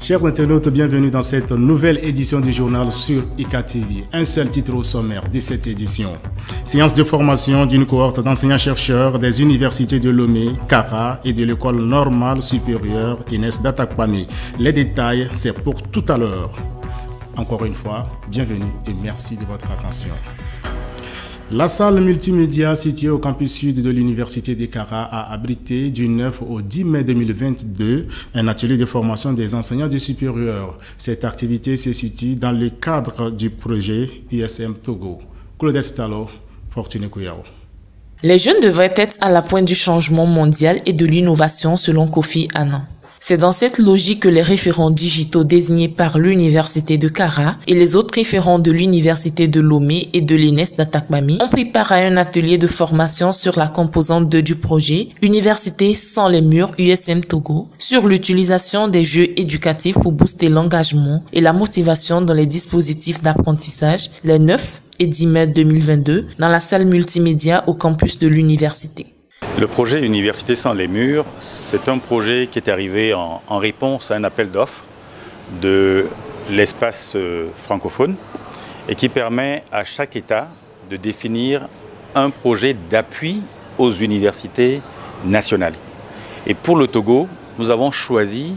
Chers internautes, bienvenue dans cette nouvelle édition du journal sur IK-TV. Un seul titre au sommaire de cette édition. Séance de formation d'une cohorte d'enseignants-chercheurs des universités de Lomé, Kara et de l'école normale supérieure Inès d'Atakpamé. Les détails, c'est pour tout à l'heure. Encore une fois, bienvenue et merci de votre attention. La salle multimédia située au campus sud de l'université de Kara a abrité du 9 au 10 mai 2022 un atelier de formation des enseignants du supérieur. Cette activité se situe dans le cadre du projet USM Togo. Claudette Stalo, Fortuné Kouyao. Les jeunes devraient être à la pointe du changement mondial et de l'innovation selon Kofi Annan. C'est dans cette logique que les référents digitaux désignés par l'université de Kara et les autres référents de l'université de Lomé et de l'Inès d'Atakpamé ont pris part à un atelier de formation sur la composante 2 du projet Université sans les murs USM Togo sur l'utilisation des jeux éducatifs pour booster l'engagement et la motivation dans les dispositifs d'apprentissage les 9 et 10 mai 2022 dans la salle multimédia au campus de l'université. Le projet Université sans les murs, c'est un projet qui est arrivé en réponse à un appel d'offres de l'espace francophone et qui permet à chaque État de définir un projet d'appui aux universités nationales. Et pour le Togo, nous avons choisi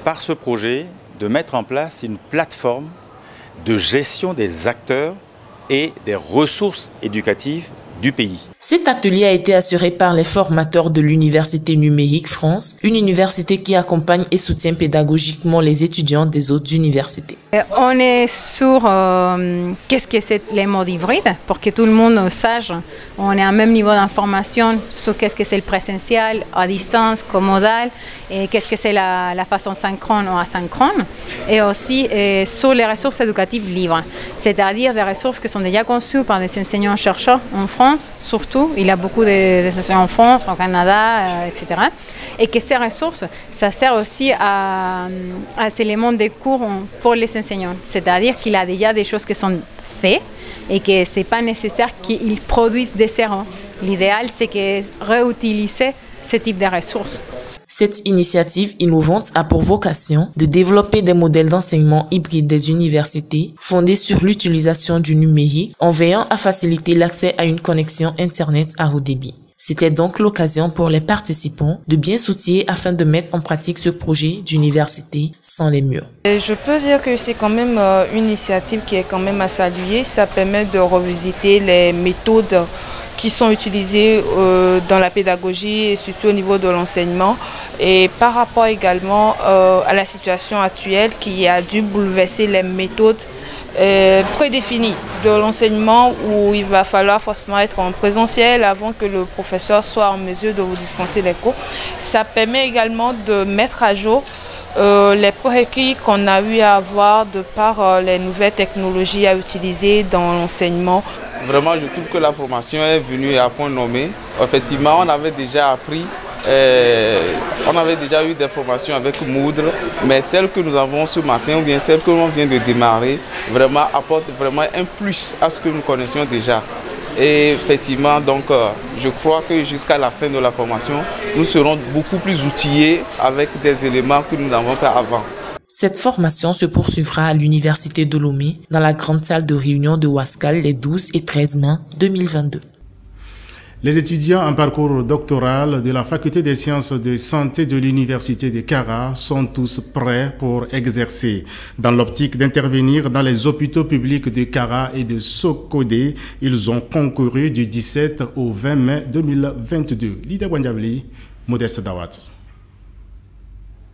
par ce projet de mettre en place une plateforme de gestion des acteurs et des ressources éducatives du pays. Cet atelier a été assuré par les formateurs de l'Université numérique France, une université qui accompagne et soutient pédagogiquement les étudiants des autres universités. On est sur qu'est-ce que c'est les modes hybrides, pour que tout le monde sache. On est à même niveau d'information sur qu'est-ce que c'est le présentiel, à distance, comodal, et qu'est-ce que c'est la façon synchrone ou asynchrone, et aussi sur les ressources éducatives libres, c'est-à-dire des ressources qui sont déjà conçues par des enseignants-chercheurs en France, surtout. Il y a beaucoup d'enseignants en France, au Canada, etc. Et que ces ressources, ça sert aussi à ces éléments de cours pour les enseignants. C'est-à-dire qu'il y a déjà des choses qui sont faites et que ce n'est pas nécessaire qu'ils produisent des zéros. L'idéal, c'est de réutiliser ce type de ressources. Cette initiative innovante a pour vocation de développer des modèles d'enseignement hybride des universités fondés sur l'utilisation du numérique en veillant à faciliter l'accès à une connexion Internet à haut débit. C'était donc l'occasion pour les participants de bien s'outiller afin de mettre en pratique ce projet d'université sans les murs. Je peux dire que c'est quand même une initiative qui est quand même à saluer. Ça permet de revisiter les méthodes qui sont utilisées dans la pédagogie et surtout au niveau de l'enseignement. Et par rapport également à la situation actuelle qui a dû bouleverser les méthodes prédéfinies de l'enseignement où il va falloir forcément être en présentiel avant que le professeur soit en mesure de vous dispenser les cours. Ça permet également de mettre à jour les prérequis qu'on a eu à avoir de par les nouvelles technologies à utiliser dans l'enseignement. Vraiment, je trouve que la formation est venue à point nommé. Effectivement, on avait déjà appris, on avait déjà eu des formations avec Moodle, mais celle que nous avons ce matin ou bien celle que l'on vient de démarrer, vraiment apporte vraiment un plus à ce que nous connaissions déjà. Et effectivement, donc, je crois que jusqu'à la fin de la formation, nous serons beaucoup plus outillés avec des éléments que nous n'avons pas avant. Cette formation se poursuivra à l'université de Lomé dans la grande salle de réunion de Ouaskal les 12 et 13 mai 2022. Les étudiants en parcours doctoral de la faculté des sciences de santé de l'université de Kara sont tous prêts pour exercer. Dans l'optique d'intervenir dans les hôpitaux publics de Kara et de Sokodé, ils ont concouru du 17 au 20 mai 2022. Lida Wandjabli, Modeste Dawat.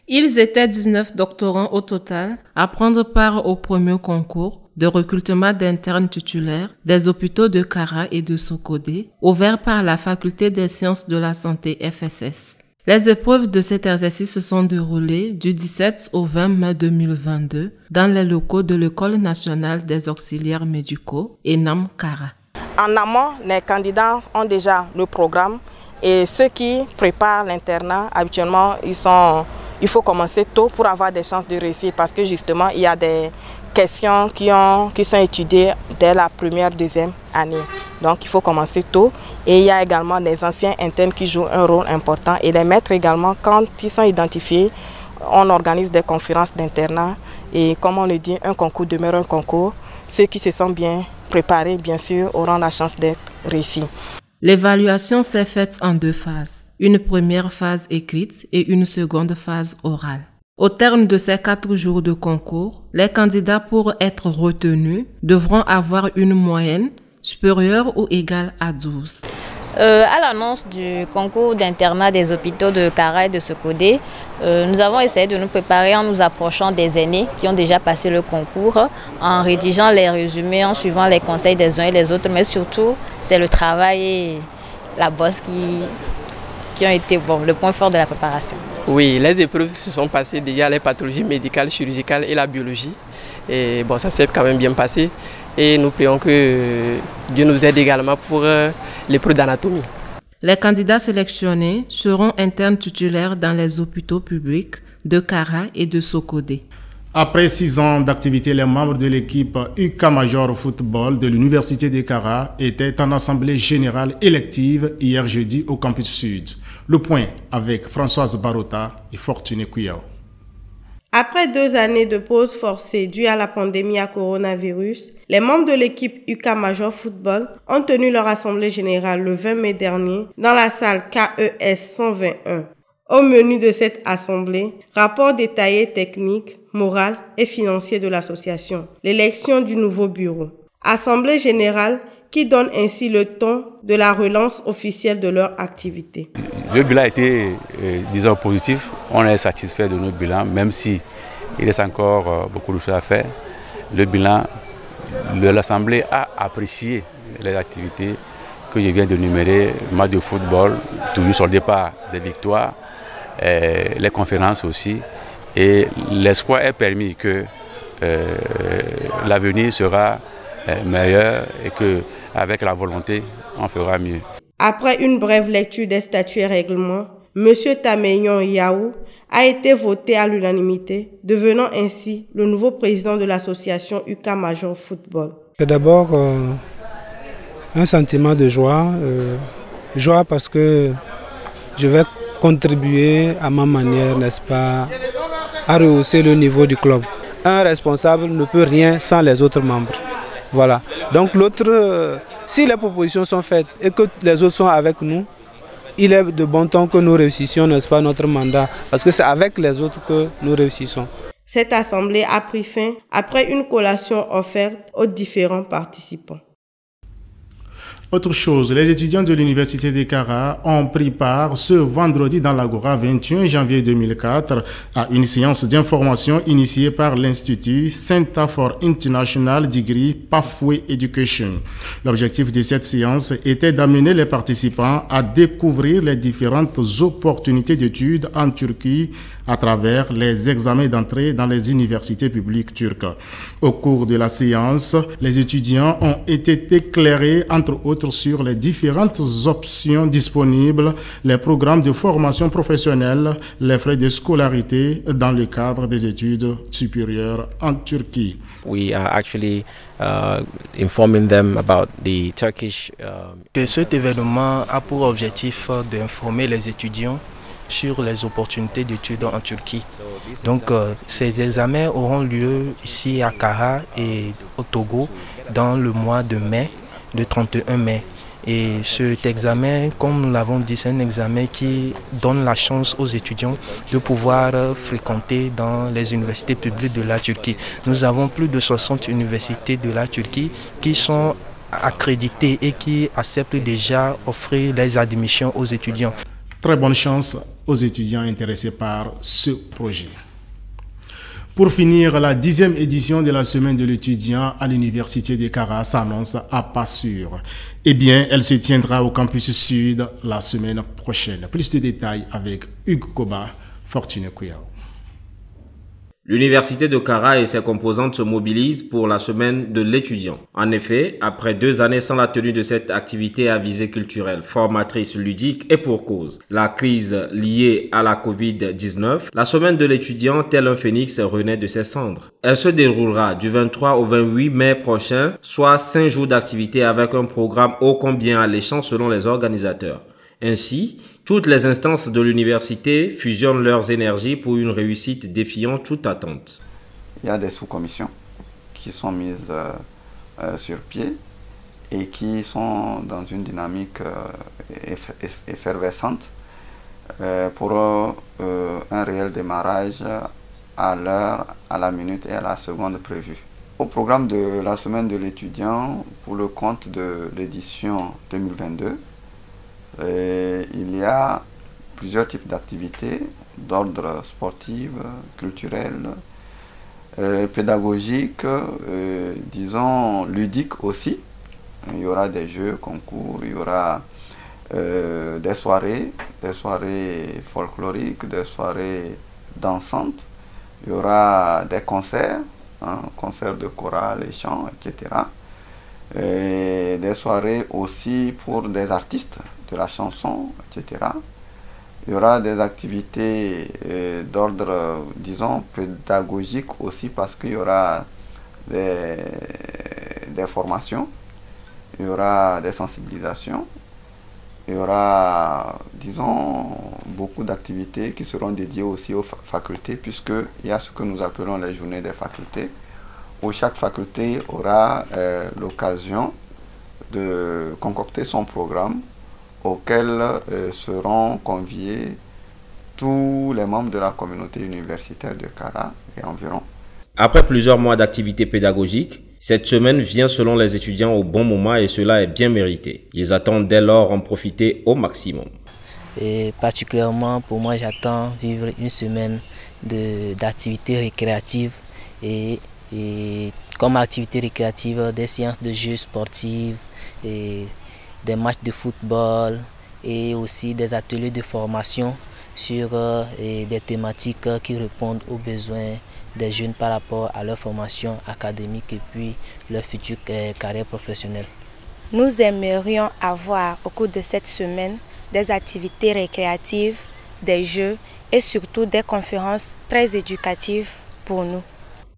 Ils étaient 19 doctorants au total à prendre part au premier concours de recrutement d'internes titulaires des hôpitaux de Kara et de Sokodé, ouvert par la Faculté des sciences de la santé FSS. Les épreuves de cet exercice se sont déroulées du 17 au 20 mai 2022 dans les locaux de l'École nationale des auxiliaires médicaux, ENAM Kara. En amont, les candidats ont déjà le programme et ceux qui préparent l'internat, habituellement, il faut commencer tôt pour avoir des chances de réussir parce que justement, il y a des questions qui sont étudiées dès la première, deuxième année. Donc, il faut commencer tôt. Et il y a également des anciens internes qui jouent un rôle important. Et les maîtres également, quand ils sont identifiés, on organise des conférences d'internat et comme on le dit, un concours demeure un concours. Ceux qui se sentent bien préparés, bien sûr, auront la chance d'être réussis. L'évaluation s'est faite en 2 phases, une première phase écrite et une seconde phase orale. Au terme de ces 4 jours de concours, les candidats pour être retenus devront avoir une moyenne supérieure ou égale à 12. À l'annonce du concours d'internat des hôpitaux de Kara et de Sokodé, nous avons essayé de nous préparer en nous approchant des aînés qui ont déjà passé le concours, en rédigeant les résumés, en suivant les conseils des uns et des autres, mais surtout c'est le travail et la bosse qui ont été le point fort de la préparation. Oui, les épreuves se sont passées déjà les pathologies médicales, chirurgicales et la biologie. Et ça s'est quand même bien passé. Et nous prions que Dieu nous aide également pour l'épreuve d'anatomie. Les candidats sélectionnés seront internes titulaires dans les hôpitaux publics de Kara et de Sokodé. Après 6 ans d'activité, les membres de l'équipe UK Major Football de l'Université de Kara étaient en assemblée générale élective hier jeudi au campus Sud. Le point avec Françoise Barota et Fortuné Kouyaou. Après 2 années de pause forcée due à la pandémie à coronavirus, les membres de l'équipe UK Major Football ont tenu leur assemblée générale le 20 mai dernier dans la salle KES 121. Au menu de cette assemblée, rapport détaillé technique, moral et financier de l'association, l'élection du nouveau bureau. Assemblée générale qui donne ainsi le ton de la relance officielle de leur activité. Le bilan a été, disons, positif. On est satisfait de notre bilan, même si il reste encore beaucoup de choses à faire. Le bilan de l'Assemblée a apprécié les activités que je viens de numérer, match de football, toujours sur le départ des victoires, les conférences aussi. Et l'espoir est permis que l'avenir sera meilleur et qu'avec la volonté, on fera mieux. Après une brève lecture des statuts et règlements, M. Tameyon Yaou a été voté à l'unanimité, devenant ainsi le nouveau président de l'association UK Major Football. C'est d'abord un sentiment de joie. Joie parce que je vais contribuer à ma manière, n'est-ce pas, à rehausser le niveau du club. Un responsable ne peut rien sans les autres membres. Voilà. Donc l'autre, si les propositions sont faites et que les autres sont avec nous, il est de bon temps que nous réussissions, n'est-ce pas, notre mandat, parce que c'est avec les autres que nous réussissons. Cette assemblée a pris fin après une collation offerte aux différents participants. Autre chose, les étudiants de l'Université de Kara ont pris part ce vendredi dans l'Agora 21 janvier 2004 à une séance d'information initiée par l'Institut Center for International Degree Pathway Education. L'objectif de cette séance était d'amener les participants à découvrir les différentes opportunités d'études en Turquie à travers les examens d'entrée dans les universités publiques turques. Au cours de la séance, les étudiants ont été éclairés, entre autres, sur les différentes options disponibles, les programmes de formation professionnelle, les frais de scolarité dans le cadre des études supérieures en Turquie. We are actually informing them about the Turkish. Cet événement a pour objectif d'informer les étudiants sur les opportunités d'études en Turquie. Donc ces examens auront lieu ici à Kara et au Togo dans le mois de mai, le 31 mai. Et cet examen, comme nous l'avons dit, c'est un examen qui donne la chance aux étudiants de pouvoir fréquenter dans les universités publiques de la Turquie. Nous avons plus de 60 universités de la Turquie qui sont accréditées et qui acceptent déjà offrir les admissions aux étudiants. Très bonne chance aux étudiants intéressés par ce projet. Pour finir, la 10e édition de la Semaine de l'étudiant à l'Université de Kara s'annonce à pas sûr. Eh bien, elle se tiendra au campus Sud la semaine prochaine. Plus de détails avec Hugues Koba, Fortuné Kouyaou. L'Université de Kara et ses composantes se mobilisent pour la semaine de l'étudiant. En effet, après 2 années sans la tenue de cette activité à visée culturelle, formatrice, ludique et pour cause, la crise liée à la Covid-19, la semaine de l'étudiant, tel un phénix, renaît de ses cendres. Elle se déroulera du 23 au 28 mai prochain, soit 5 jours d'activité avec un programme ô combien alléchant selon les organisateurs. Ainsi, toutes les instances de l'université fusionnent leurs énergies pour une réussite défiant toute attente. Il y a des sous-commissions qui sont mises sur pied et qui sont dans une dynamique effervescente pour un réel démarrage à l'heure, à la minute et à la seconde prévue. Au programme de la semaine de l'étudiant, pour le compte de l'édition 2022, il y a plusieurs types d'activités d'ordre sportif, culturel, pédagogique, disons ludique aussi. Il y aura des jeux, concours, il y aura des soirées folkloriques, des soirées dansantes. Il y aura des concerts, concerts de chorale et chant, etc. Et des soirées aussi pour des artistes de la chanson, etc. Il y aura des activités d'ordre, disons, pédagogique aussi parce qu'il y aura des formations, il y aura des sensibilisations, il y aura, disons, beaucoup d'activités qui seront dédiées aussi aux facultés puisqu'il y a ce que nous appelons les journées des facultés où chaque faculté aura l'occasion de concocter son programme auquel seront conviés tous les membres de la communauté universitaire de Kara et environ. Après plusieurs mois d'activités pédagogiques, cette semaine vient selon les étudiants au bon moment et cela est bien mérité. Ils attendent dès lors en profiter au maximum. Et particulièrement pour moi, j'attends vivre une semaine d'activités récréatives et comme activité récréative des séances de jeux sportifs et des matchs de football et aussi des ateliers de formation sur des thématiques qui répondent aux besoins des jeunes par rapport à leur formation académique et puis leur future carrière professionnelle. Nous aimerions avoir au cours de cette semaine des activités récréatives, des jeux et surtout des conférences très éducatives pour nous.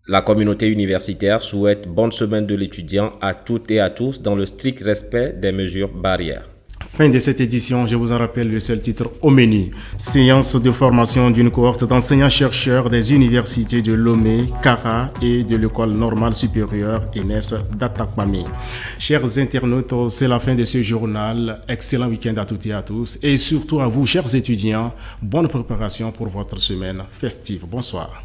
La communauté universitaire souhaite bonne semaine de l'étudiant à toutes et à tous dans le strict respect des mesures barrières. Fin de cette édition, je vous en rappelle le seul titre au menu. Séance de formation d'une cohorte d'enseignants-chercheurs des universités de Lomé, Kara et de l'école normale supérieure Enes d'Atakpamé. Chers internautes, c'est la fin de ce journal. Excellent week-end à toutes et à tous. Et surtout à vous, chers étudiants, bonne préparation pour votre semaine festive. Bonsoir.